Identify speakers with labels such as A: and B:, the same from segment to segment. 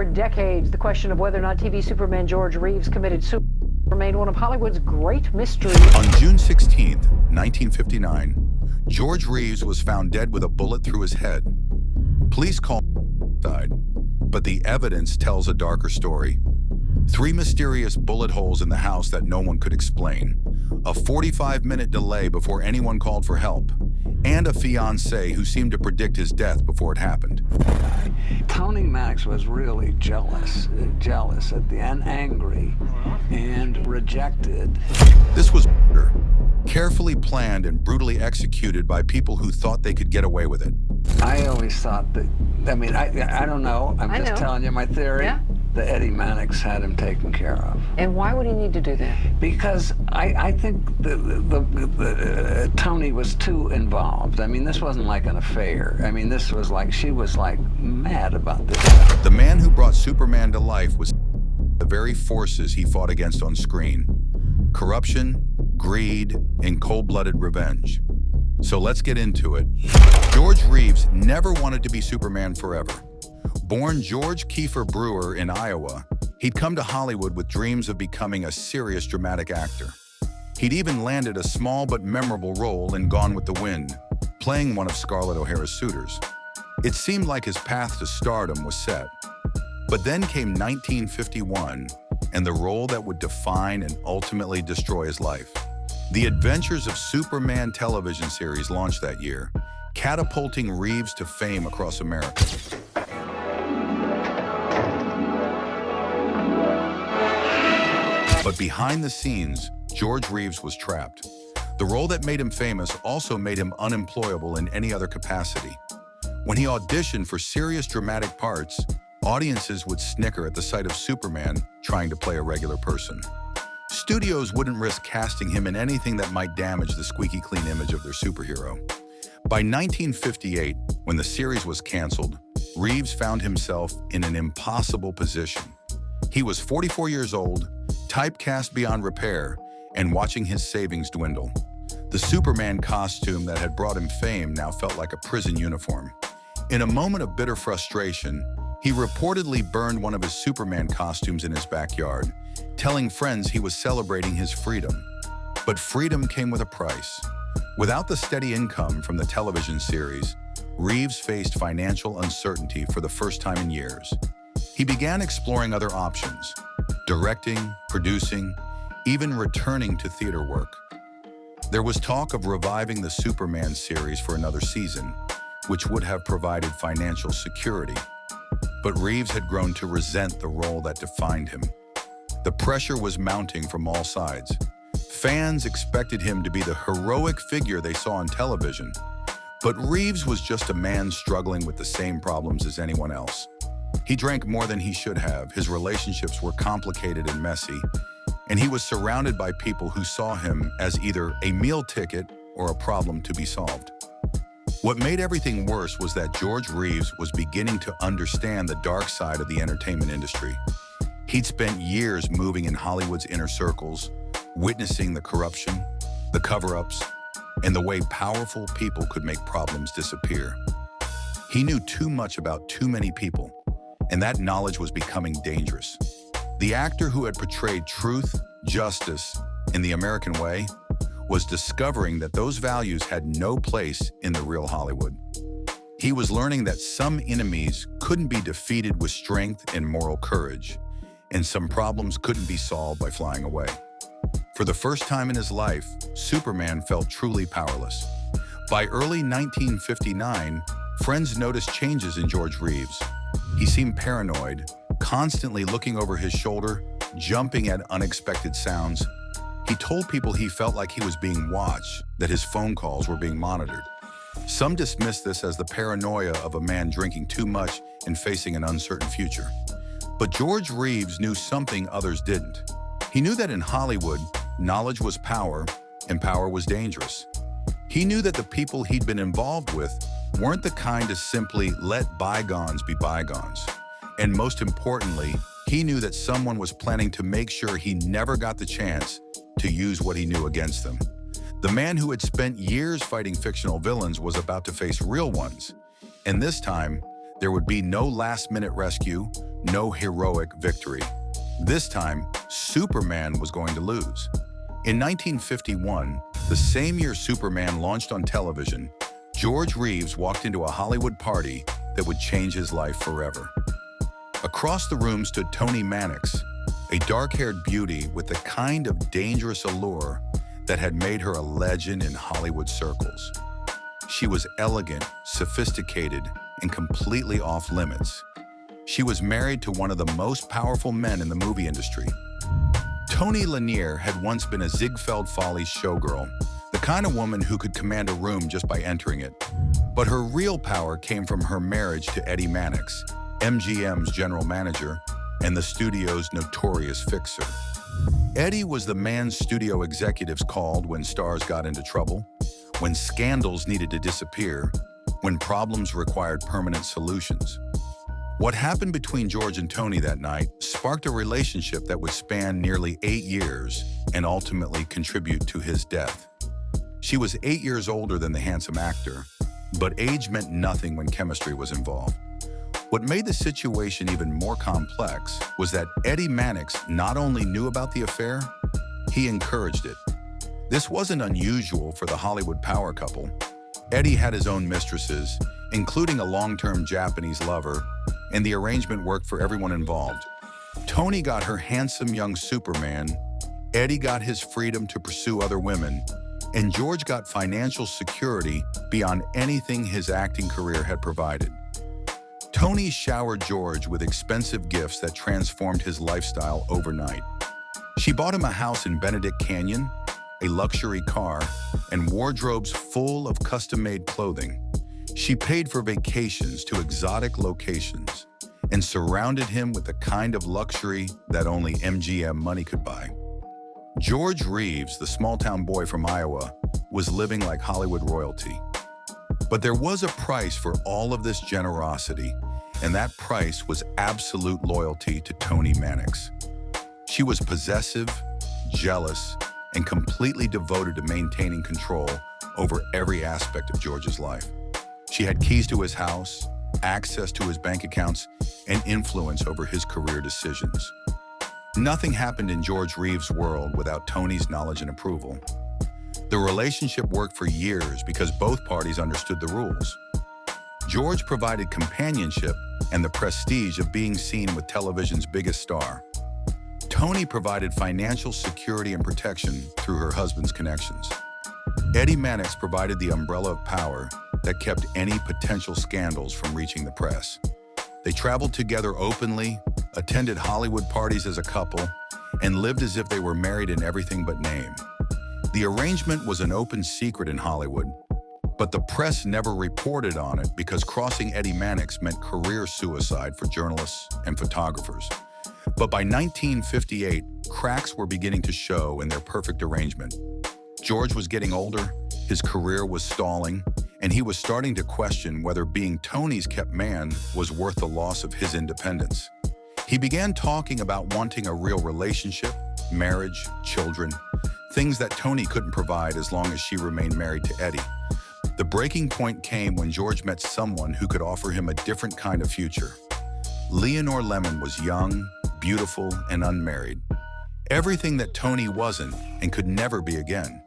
A: For decades, the question of whether or not TV Superman George Reeves committed suicide remained one of Hollywood's great mysteries.
B: On June 16, 1959, George Reeves was found dead with a bullet through his head. Police called suicide, but the evidence tells a darker story. 3 mysterious bullet holes in the house that no one could explain, a 45-minute delay before anyone called for help, and a fiancée who seemed to predict his death before it happened.
C: Tony Max was really jealous at the end, angry, and rejected.
B: This was murder, carefully planned and brutally executed by people who thought they could get away with it.
C: I always thought that, I don't know, I'm just telling you my theory.
A: Yeah.
C: The Eddie Mannix had him taken care of.
A: And why would he need to do that?
C: Because I think Tony was too involved. I mean, this wasn't like an affair. I mean, this was like, she was like mad about this.
B: The man who brought Superman to life was the very forces he fought against on screen: corruption, greed, and cold-blooded revenge. So let's get into it. George Reeves never wanted to be Superman forever. Born George Kiefer Brewer in Iowa, he'd come to Hollywood with dreams of becoming a serious dramatic actor. He'd even landed a small but memorable role in Gone with the Wind, playing one of Scarlett O'Hara's suitors. It seemed like his path to stardom was set. But then came 1951, and the role that would define and ultimately destroy his life. The Adventures of Superman television series launched that year, catapulting Reeves to fame across America. But behind the scenes, George Reeves was trapped. The role that made him famous also made him unemployable in any other capacity. When he auditioned for serious dramatic parts, audiences would snicker at the sight of Superman trying to play a regular person. Studios wouldn't risk casting him in anything that might damage the squeaky clean image of their superhero. By 1958, when the series was canceled, Reeves found himself in an impossible position. He was 44 years old, typecast beyond repair, and watching his savings dwindle. The Superman costume that had brought him fame now felt like a prison uniform. In a moment of bitter frustration, he reportedly burned one of his Superman costumes in his backyard, telling friends he was celebrating his freedom. But freedom came with a price. Without the steady income from the television series, Reeves faced financial uncertainty for the first time in years. He began exploring other options: directing, producing, even returning to theater work. There was talk of reviving the Superman series for another season, which would have provided financial security. But Reeves had grown to resent the role that defined him. The pressure was mounting from all sides. Fans expected him to be the heroic figure they saw on television, but Reeves was just a man struggling with the same problems as anyone else. He drank more than he should have, his relationships were complicated and messy, and he was surrounded by people who saw him as either a meal ticket or a problem to be solved. What made everything worse was that George Reeves was beginning to understand the dark side of the entertainment industry. He'd spent years moving in Hollywood's inner circles, witnessing the corruption, the cover-ups, and the way powerful people could make problems disappear. He knew too much about too many people, and that knowledge was becoming dangerous. The actor who had portrayed truth, justice, in the American way was discovering that those values had no place in the real Hollywood. He was learning that some enemies couldn't be defeated with strength and moral courage, and some problems couldn't be solved by flying away. For the first time in his life, Superman felt truly powerless. By early 1959, friends noticed changes in George Reeves. He seemed paranoid, constantly looking over his shoulder, jumping at unexpected sounds. He told people he felt like he was being watched, that his phone calls were being monitored. Some dismissed this as the paranoia of a man drinking too much and facing an uncertain future. But George Reeves knew something others didn't. He knew that in Hollywood, knowledge was power, and power was dangerous. He knew that the people he'd been involved with weren't the kind to simply let bygones be bygones. And most importantly, he knew that someone was planning to make sure he never got the chance to use what he knew against them. The man who had spent years fighting fictional villains was about to face real ones. And this time, There would be no last-minute rescue, no heroic victory. This time, Superman was going to lose. In 1951, the same year Superman launched on television, George Reeves walked into a Hollywood party that would change his life forever. Across the room stood Toni Mannix, a dark-haired beauty with the kind of dangerous allure that had made her a legend in Hollywood circles. She was elegant, sophisticated, and completely off-limits. She was married to one of the most powerful men in the movie industry. Toni Lanier had once been a Ziegfeld Follies showgirl, the kind of woman who could command a room just by entering it. But her real power came from her marriage to Eddie Mannix, MGM's general manager and the studio's notorious fixer. Eddie was the man studio executives called when stars got into trouble, when scandals needed to disappear, when problems required permanent solutions. What happened between George and Toni that night sparked a relationship that would span nearly 8 years and ultimately contribute to his death. She was 8 years older than the handsome actor, but age meant nothing when chemistry was involved. What made the situation even more complex was that Eddie Mannix not only knew about the affair, he encouraged it. This wasn't unusual for the Hollywood power couple. Eddie had his own mistresses, including a long-term Japanese lover, and the arrangement worked for everyone involved. Toni got her handsome young Superman, Eddie got his freedom to pursue other women, and George got financial security beyond anything his acting career had provided. Toni showered George with expensive gifts that transformed his lifestyle overnight. She bought him a house in Benedict Canyon, a luxury car, and wardrobes full of custom-made clothing. She paid for vacations to exotic locations and surrounded him with the kind of luxury that only MGM money could buy. George Reeves, the small-town boy from Iowa, was living like Hollywood royalty. But there was a price for all of this generosity, and that price was absolute loyalty to Toni Mannix. She was possessive, jealous, and completely devoted to maintaining control over every aspect of George's life. She had keys to his house, access to his bank accounts, and influence over his career decisions. Nothing happened in George Reeves' world without Toni's knowledge and approval. The relationship worked for years because both parties understood the rules. George provided companionship and the prestige of being seen with television's biggest star. Toni provided financial security and protection through her husband's connections. Eddie Mannix provided the umbrella of power that kept any potential scandals from reaching the press. They traveled together openly, attended Hollywood parties as a couple, and lived as if they were married in everything but name. The arrangement was an open secret in Hollywood, but the press never reported on it because crossing Eddie Mannix meant career suicide for journalists and photographers. But by 1958, cracks were beginning to show in their perfect arrangement. George was getting older, his career was stalling, and he was starting to question whether being Toni's kept man was worth the loss of his independence. He began talking about wanting a real relationship, marriage, children, things that Toni couldn't provide as long as she remained married to Eddie. The breaking point came when George met someone who could offer him a different kind of future. Leonore Lemon was young, beautiful, and unmarried. Everything that Toni wasn't and could never be again.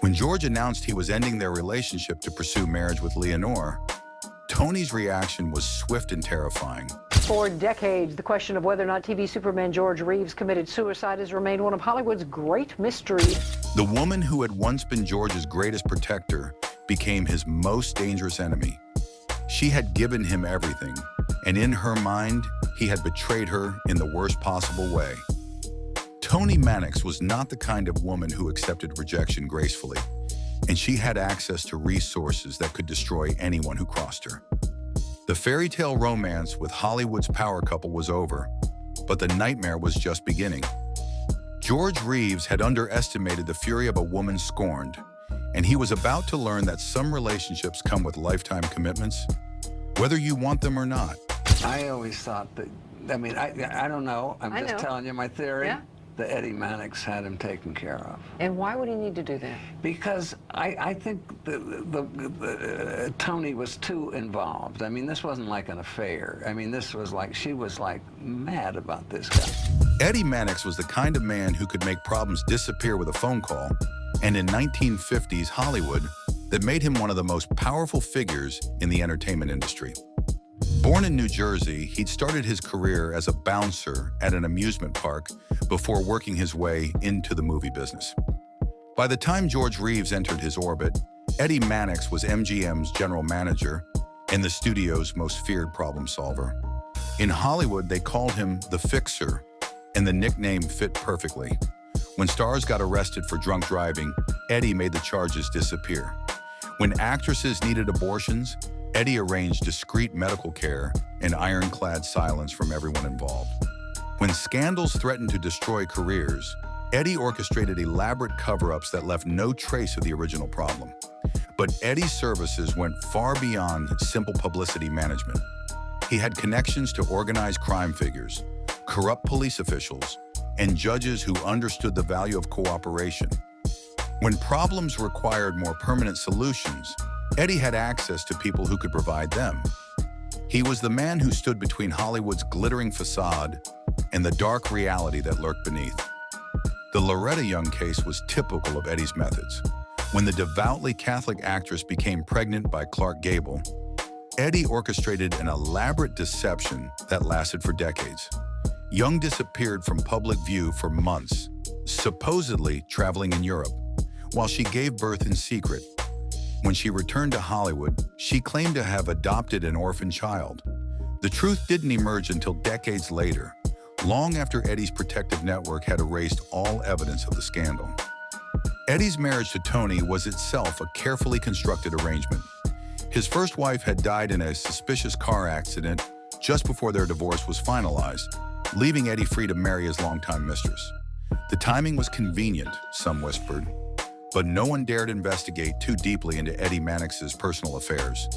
B: When George announced he was ending their relationship to pursue marriage with Leonore, Toni's reaction was swift and terrifying.
A: For decades, the question of whether or not TV Superman George Reeves committed suicide has remained one of Hollywood's great mysteries.
B: The woman who had once been George's greatest protector became his most dangerous enemy. She had given him everything, and in her mind, he had betrayed her in the worst possible way. Toni Mannix was not the kind of woman who accepted rejection gracefully, and she had access to resources that could destroy anyone who crossed her. The fairy tale romance with Hollywood's power couple was over, but the nightmare was just beginning. George Reeves had underestimated the fury of a woman scorned, and he was about to learn that some relationships come with lifetime commitments, whether you want them or not.
C: I always thought that, I don't know, I'm just telling you my theory.
A: Yeah.
C: that Eddie Mannix had him taken care of.
A: And why would he need to do that?
C: Because I think Tony was too involved. I mean, this wasn't like an affair. I mean, this was like, she was like mad about this guy.
B: Eddie Mannix was the kind of man who could make problems disappear with a phone call, and in 1950s Hollywood, that made him one of the most powerful figures in the entertainment industry. Born in New Jersey, he'd started his career as a bouncer at an amusement park before working his way into the movie business. By the time George Reeves entered his orbit, Eddie Mannix was MGM's general manager and the studio's most feared problem solver. In Hollywood, they called him the Fixer, and the nickname fit perfectly. When stars got arrested for drunk driving, Eddie made the charges disappear. When actresses needed abortions, Eddie arranged discreet medical care and ironclad silence from everyone involved. When scandals threatened to destroy careers, Eddie orchestrated elaborate cover-ups that left no trace of the original problem. But Eddie's services went far beyond simple publicity management. He had connections to organized crime figures, corrupt police officials, and judges who understood the value of cooperation. When problems required more permanent solutions, Eddie had access to people who could provide them. He was the man who stood between Hollywood's glittering facade and the dark reality that lurked beneath. The Loretta Young case was typical of Eddie's methods. When the devoutly Catholic actress became pregnant by Clark Gable, Eddie orchestrated an elaborate deception that lasted for decades. Young disappeared from public view for months, supposedly traveling in Europe, while she gave birth in secret. When she returned to Hollywood, she claimed to have adopted an orphan child. The truth didn't emerge until decades later, long after Eddie's protective network had erased all evidence of the scandal. Eddie's marriage to Toni was itself a carefully constructed arrangement. His first wife had died in a suspicious car accident just before their divorce was finalized, leaving Eddie free to marry his longtime mistress. The timing was convenient, some whispered, but no one dared investigate too deeply into Eddie Mannix's personal affairs.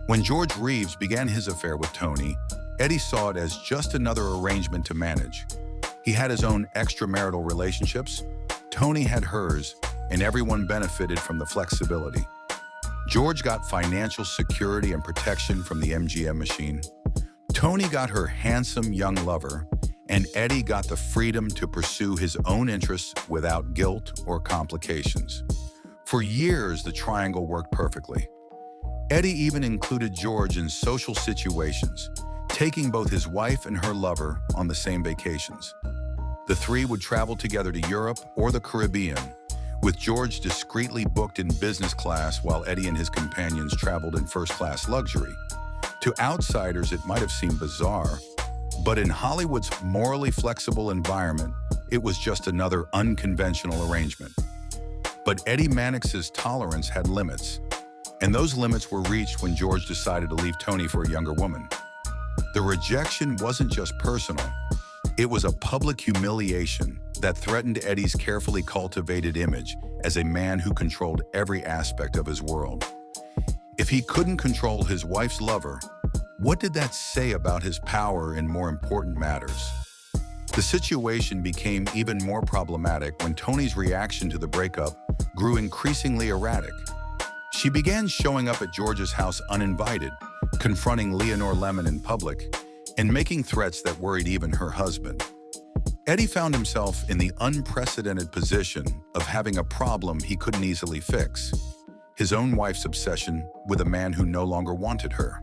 B: When George Reeves began his affair with Toni, Eddie saw it as just another arrangement to manage. He had his own extramarital relationships, Toni had hers, and everyone benefited from the flexibility. George got financial security and protection from the MGM machine. Toni got her handsome young lover, and Eddie got the freedom to pursue his own interests without guilt or complications. For years, the triangle worked perfectly. Eddie even included George in social situations, taking both his wife and her lover on the same vacations. The three would travel together to Europe or the Caribbean, with George discreetly booked in business class while Eddie and his companions traveled in first-class luxury. To outsiders, it might have seemed bizarre, but in Hollywood's morally flexible environment, it was just another unconventional arrangement. But Eddie Mannix's tolerance had limits, and those limits were reached when George decided to leave Toni for a younger woman. The rejection wasn't just personal, it was a public humiliation that threatened Eddie's carefully cultivated image as a man who controlled every aspect of his world. If he couldn't control his wife's lover, what did that say about his power in more important matters? The situation became even more problematic when Toni's reaction to the breakup grew increasingly erratic. She began showing up at George's house uninvited, confronting Leonore Lemon in public, and making threats that worried even her husband. Eddie found himself in the unprecedented position of having a problem he couldn't easily fix: his own wife's obsession with a man who no longer wanted her.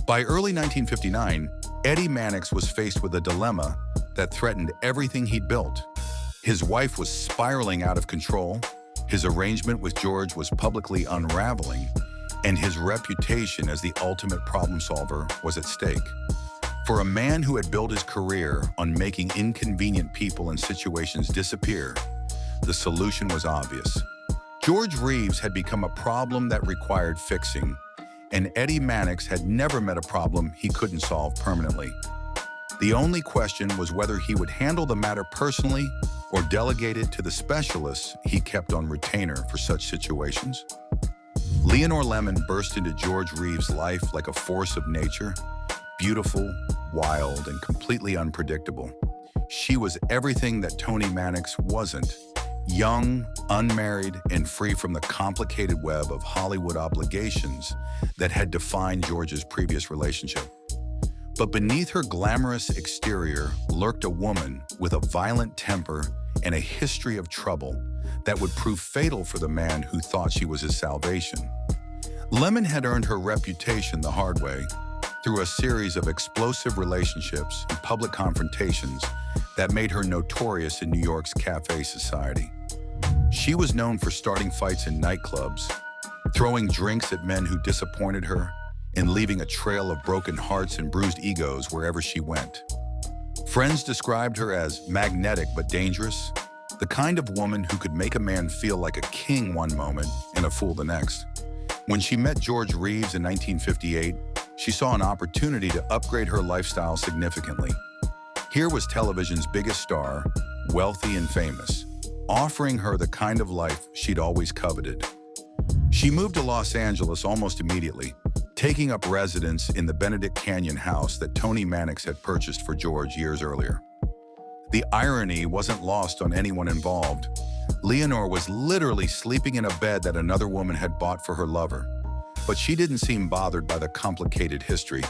B: By early 1959, Eddie Mannix was faced with a dilemma that threatened everything he'd built. His wife was spiraling out of control, his arrangement with George was publicly unraveling, and his reputation as the ultimate problem solver was at stake. For a man who had built his career on making inconvenient people and situations disappear, the solution was obvious. George Reeves had become a problem that required fixing, and Eddie Mannix had never met a problem he couldn't solve permanently. The only question was whether he would handle the matter personally or delegate it to the specialists he kept on retainer for such situations. Leonore Lemon burst into George Reeves' life like a force of nature, beautiful, wild, and completely unpredictable. she was everything that Tony Mannix wasn't: young, unmarried, and free from the complicated web of Hollywood obligations that had defined George's previous relationship. But beneath her glamorous exterior lurked a woman with a violent temper and a history of trouble that would prove fatal for the man who thought she was his salvation. Lemon had earned her reputation the hard way, through a series of explosive relationships and public confrontations that made her notorious in New York's cafe society. She was known for starting fights in nightclubs, throwing drinks at men who disappointed her, and leaving a trail of broken hearts and bruised egos wherever she went. Friends described her as magnetic but dangerous, the kind of woman who could make a man feel like a king one moment and a fool the next. When she met George Reeves in 1958, she saw an opportunity to upgrade her lifestyle significantly. Here was television's biggest star, wealthy and famous, offering her the kind of life she'd always coveted. She moved to Los Angeles almost immediately, taking up residence in the Benedict Canyon house that Tony Mannix had purchased for George years earlier. The irony wasn't lost on anyone involved. Leonore was literally sleeping in a bed that another woman had bought for her lover. But she didn't seem bothered by the complicated history.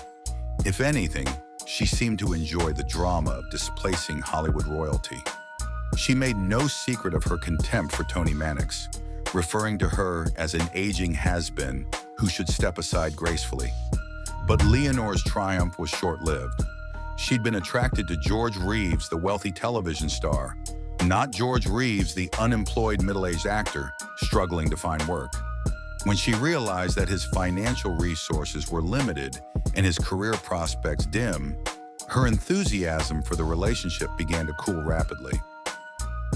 B: If anything, she seemed to enjoy the drama of displacing Hollywood royalty. She made no secret of her contempt for Tony Mannix, referring to her as an aging has-been who should step aside gracefully. But Leonore's triumph was short-lived. She'd been attracted to George Reeves, the wealthy television star, not George Reeves, the unemployed middle-aged actor struggling to find work. When she realized that his financial resources were limited and his career prospects dim, her enthusiasm for the relationship began to cool rapidly.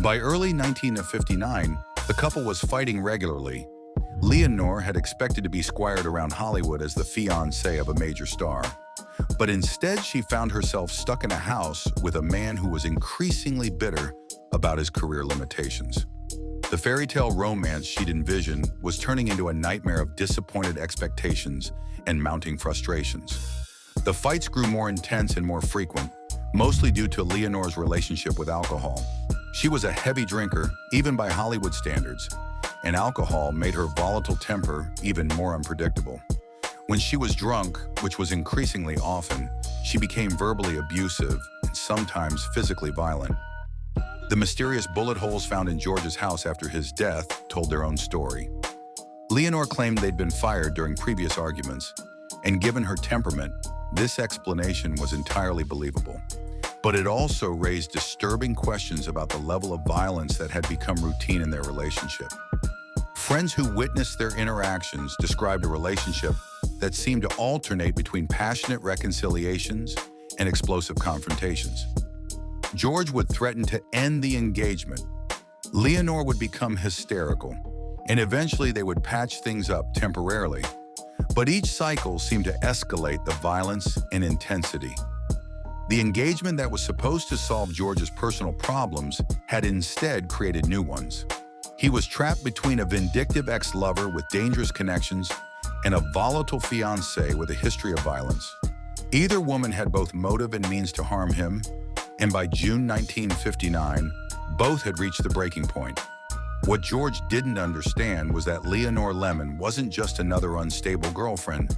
B: By early 1959, the couple was fighting regularly. Leonore had expected to be squired around Hollywood as the fiancée of a major star. But instead, she found herself stuck in a house with a man who was increasingly bitter about his career limitations. The fairy tale romance she'd envisioned was turning into a nightmare of disappointed expectations and mounting frustrations. The fights grew more intense and more frequent, mostly due to Leonore's relationship with alcohol. She was a heavy drinker, even by Hollywood standards, and alcohol made her volatile temper even more unpredictable. When she was drunk, which was increasingly often, she became verbally abusive and sometimes physically violent. The mysterious bullet holes found in George's house after his death told their own story. Leonore claimed they'd been fired during previous arguments, and given her temperament, this explanation was entirely believable. But it also raised disturbing questions about the level of violence that had become routine in their relationship. Friends who witnessed their interactions described a relationship that seemed to alternate between passionate reconciliations and explosive confrontations. George would threaten to end the engagement. Leonore would become hysterical, and eventually they would patch things up temporarily. But each cycle seemed to escalate the violence and intensity. The engagement that was supposed to solve George's personal problems had instead created new ones. He was trapped between a vindictive ex-lover with dangerous connections and a volatile fiancée with a history of violence. Either woman had both motive and means to harm him, and by June 1959, both had reached the breaking point. What George didn't understand was that Leonore Lemon wasn't just another unstable girlfriend.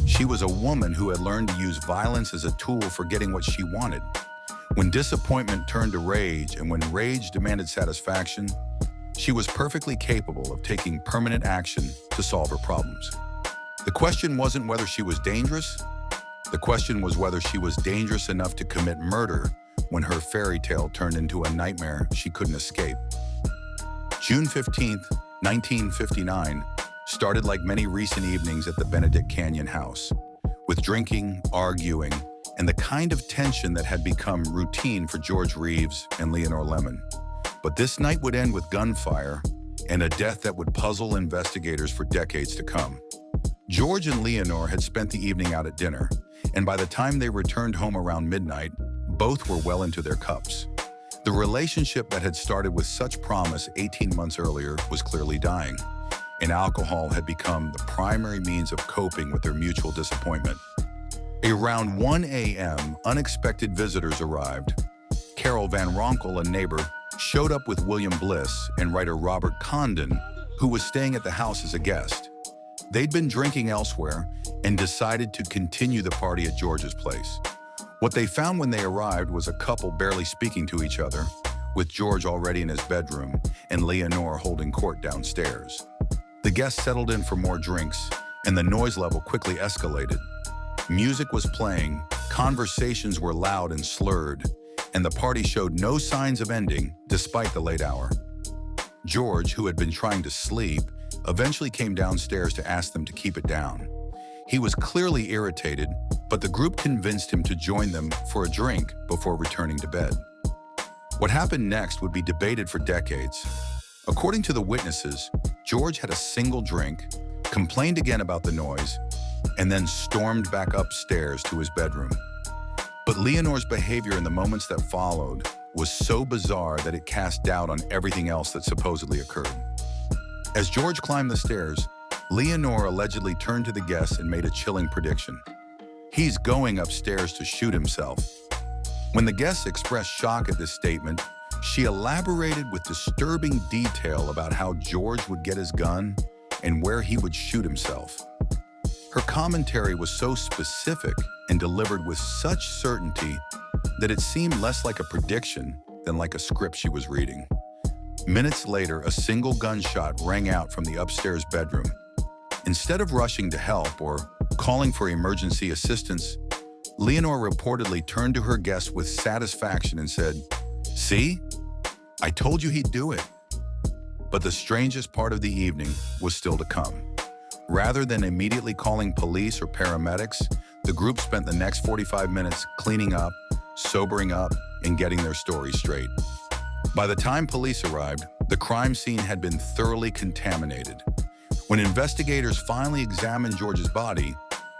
B: She was a woman who had learned to use violence as a tool for getting what she wanted. When disappointment turned to rage and when rage demanded satisfaction, she was perfectly capable of taking permanent action to solve her problems. The question wasn't whether she was dangerous. The question was whether she was dangerous enough to commit murder when her fairy tale turned into a nightmare she couldn't escape. June 15th, 1959, started like many recent evenings at the Benedict Canyon house, with drinking, arguing, and the kind of tension that had become routine for George Reeves and Leonore Lemon. But this night would end with gunfire and a death that would puzzle investigators for decades to come. George and Leonore had spent the evening out at dinner, and by the time they returned home around midnight, both were well into their cups. The relationship that had started with such promise 18 months earlier was clearly dying, and alcohol had become the primary means of coping with their mutual disappointment. Around 1 a.m., unexpected visitors arrived. Carol Van Ronkel, a neighbor, showed up with William Bliss and writer Robert Condon, who was staying at the house as a guest. They'd been drinking elsewhere and decided to continue the party at George's place. What they found when they arrived was a couple barely speaking to each other, with George already in his bedroom and Leonore holding court downstairs. The guests settled in for more drinks, and the noise level quickly escalated. Music was playing, conversations were loud and slurred, and the party showed no signs of ending despite the late hour. George, who had been trying to sleep, eventually came downstairs to ask them to keep it down. He was clearly irritated, but the group convinced him to join them for a drink before returning to bed. What happened next would be debated for decades. According to the witnesses, George had a single drink, complained again about the noise, and then stormed back upstairs to his bedroom. But Leonore's behavior in the moments that followed was so bizarre that it cast doubt on everything else that supposedly occurred. As George climbed the stairs, Leonore allegedly turned to the guests and made a chilling prediction. He's going upstairs to shoot himself. When the guests expressed shock at this statement, she elaborated with disturbing detail about how George would get his gun and where he would shoot himself. Her commentary was so specific and delivered with such certainty that it seemed less like a prediction than like a script she was reading. Minutes later, a single gunshot rang out from the upstairs bedroom. Instead of rushing to help or calling for emergency assistance, Leonore reportedly turned to her guests with satisfaction and said, "See? I told you he'd do it." But the strangest part of the evening was still to come. Rather than immediately calling police or paramedics, the group spent the next 45 minutes cleaning up, sobering up, and getting their story straight. By the time police arrived, the crime scene had been thoroughly contaminated. When investigators finally examined George's body,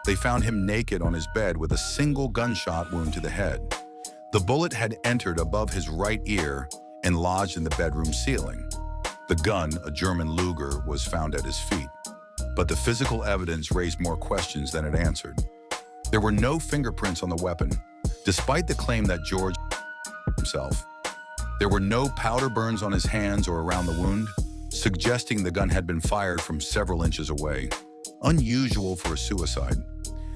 B: they found him naked on his bed with a single gunshot wound to the head. The bullet had entered above his right ear and lodged in the bedroom ceiling. The gun, a German Luger, was found at his feet. But the physical evidence raised more questions than it answered. There were no fingerprints on the weapon, despite the claim that George himself. There were no powder burns on his hands or around the wound, suggesting the gun had been fired from several inches away. Unusual for a suicide.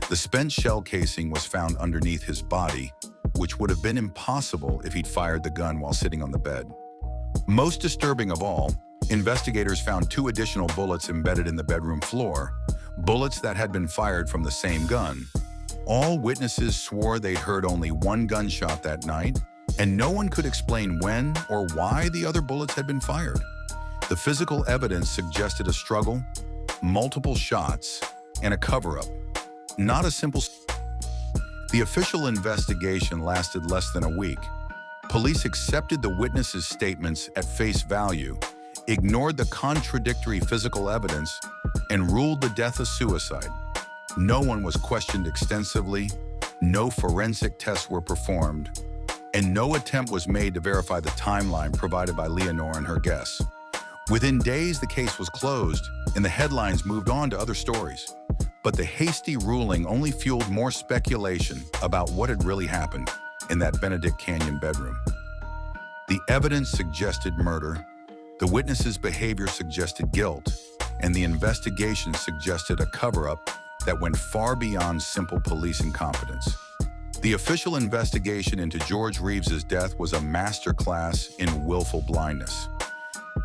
B: The spent shell casing was found underneath his body, which would have been impossible if he'd fired the gun while sitting on the bed. Most disturbing of all, investigators found 2 additional bullets embedded in the bedroom floor, bullets that had been fired from the same gun. All witnesses swore they'd heard only 1 gunshot that night, and no one could explain when or why the other bullets had been fired. The physical evidence suggested a struggle, multiple shots, and a cover-up. Not a simple... The official investigation lasted less than a week. Police accepted the witnesses' statements at face value, ignored the contradictory physical evidence, and ruled the death a suicide. No one was questioned extensively, no forensic tests were performed, and no attempt was made to verify the timeline provided by Leonore and her guests. Within days, the case was closed, and the headlines moved on to other stories. But the hasty ruling only fueled more speculation about what had really happened in that Benedict Canyon bedroom. The evidence suggested murder, the witnesses' behavior suggested guilt, and the investigation suggested a cover-up that went far beyond simple police incompetence. The official investigation into George Reeves's death was a masterclass in willful blindness.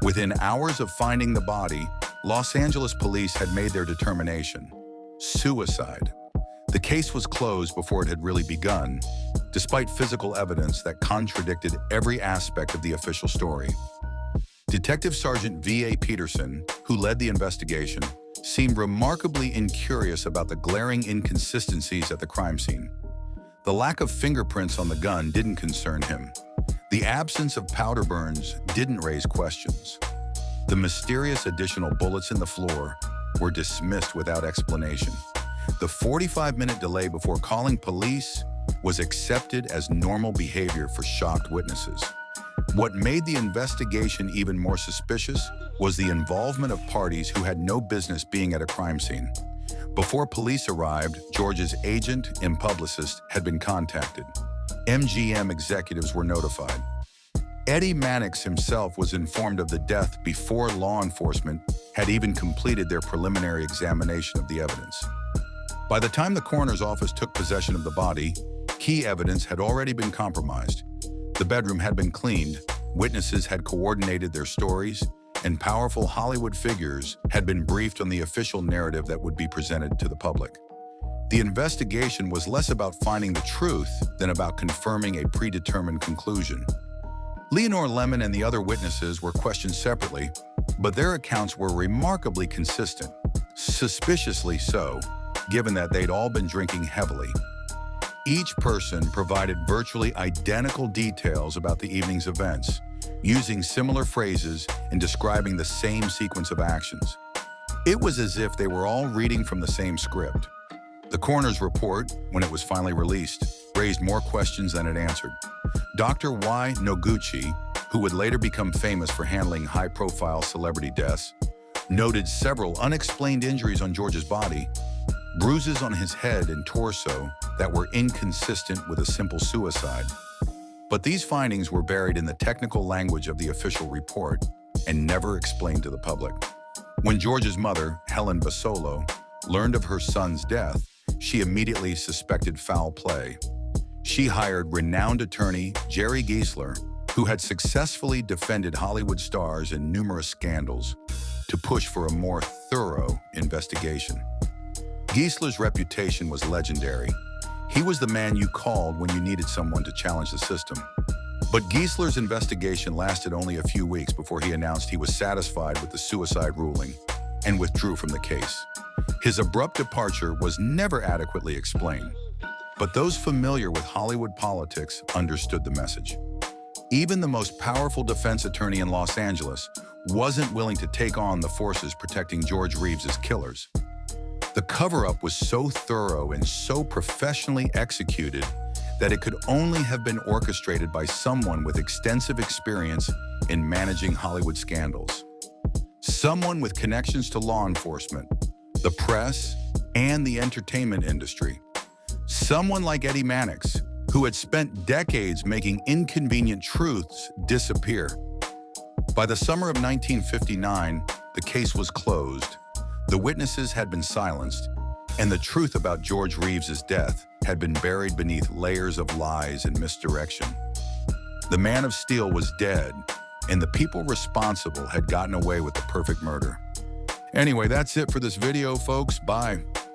B: Within hours of finding the body, Los Angeles police had made their determination: suicide. The case was closed before it had really begun, despite physical evidence that contradicted every aspect of the official story. Detective Sergeant V.A. Peterson, who led the investigation, seemed remarkably incurious about the glaring inconsistencies at the crime scene. The lack of fingerprints on the gun didn't concern him. The absence of powder burns didn't raise questions. The mysterious additional bullets in the floor were dismissed without explanation. The 45-minute delay before calling police was accepted as normal behavior for shocked witnesses. What made the investigation even more suspicious was the involvement of parties who had no business being at a crime scene. Before police arrived, George's agent and publicist had been contacted. MGM executives were notified. Eddie Mannix himself was informed of the death before law enforcement had even completed their preliminary examination of the evidence. By the time the coroner's office took possession of the body, key evidence had already been compromised. The bedroom had been cleaned, witnesses had coordinated their stories, and powerful Hollywood figures had been briefed on the official narrative that would be presented to the public. The investigation was less about finding the truth than about confirming a predetermined conclusion. Leonore Lemon and the other witnesses were questioned separately, but their accounts were remarkably consistent, suspiciously so, given that they'd all been drinking heavily. Each person provided virtually identical details about the evening's events, using similar phrases and describing the same sequence of actions. It was as if they were all reading from the same script. The coroner's report, when it was finally released, raised more questions than it answered. Dr. Y. Noguchi, who would later become famous for handling high-profile celebrity deaths, noted several unexplained injuries on George's body, bruises on his head and torso that were inconsistent with a simple suicide. But these findings were buried in the technical language of the official report and never explained to the public. When George's mother, Helen Basolo, learned of her son's death, she immediately suspected foul play. She hired renowned attorney Jerry Giesler, who had successfully defended Hollywood stars in numerous scandals, to push for a more thorough investigation. Giesler's reputation was legendary. He was the man you called when you needed someone to challenge the system. But Giesler's investigation lasted only a few weeks before he announced he was satisfied with the suicide ruling and withdrew from the case. His abrupt departure was never adequately explained, but those familiar with Hollywood politics understood the message. Even the most powerful defense attorney in Los Angeles wasn't willing to take on the forces protecting George Reeves's killers. The cover-up was so thorough and so professionally executed that it could only have been orchestrated by someone with extensive experience in managing Hollywood scandals. Someone with connections to law enforcement, the press, and the entertainment industry. Someone like Eddie Mannix, who had spent decades making inconvenient truths disappear. By the summer of 1959, the case was closed, the witnesses had been silenced, and the truth about George Reeves's death had been buried beneath layers of lies and misdirection. The Man of Steel was dead, and the people responsible had gotten away with the perfect murder. Anyway, that's it for this video, folks. Bye.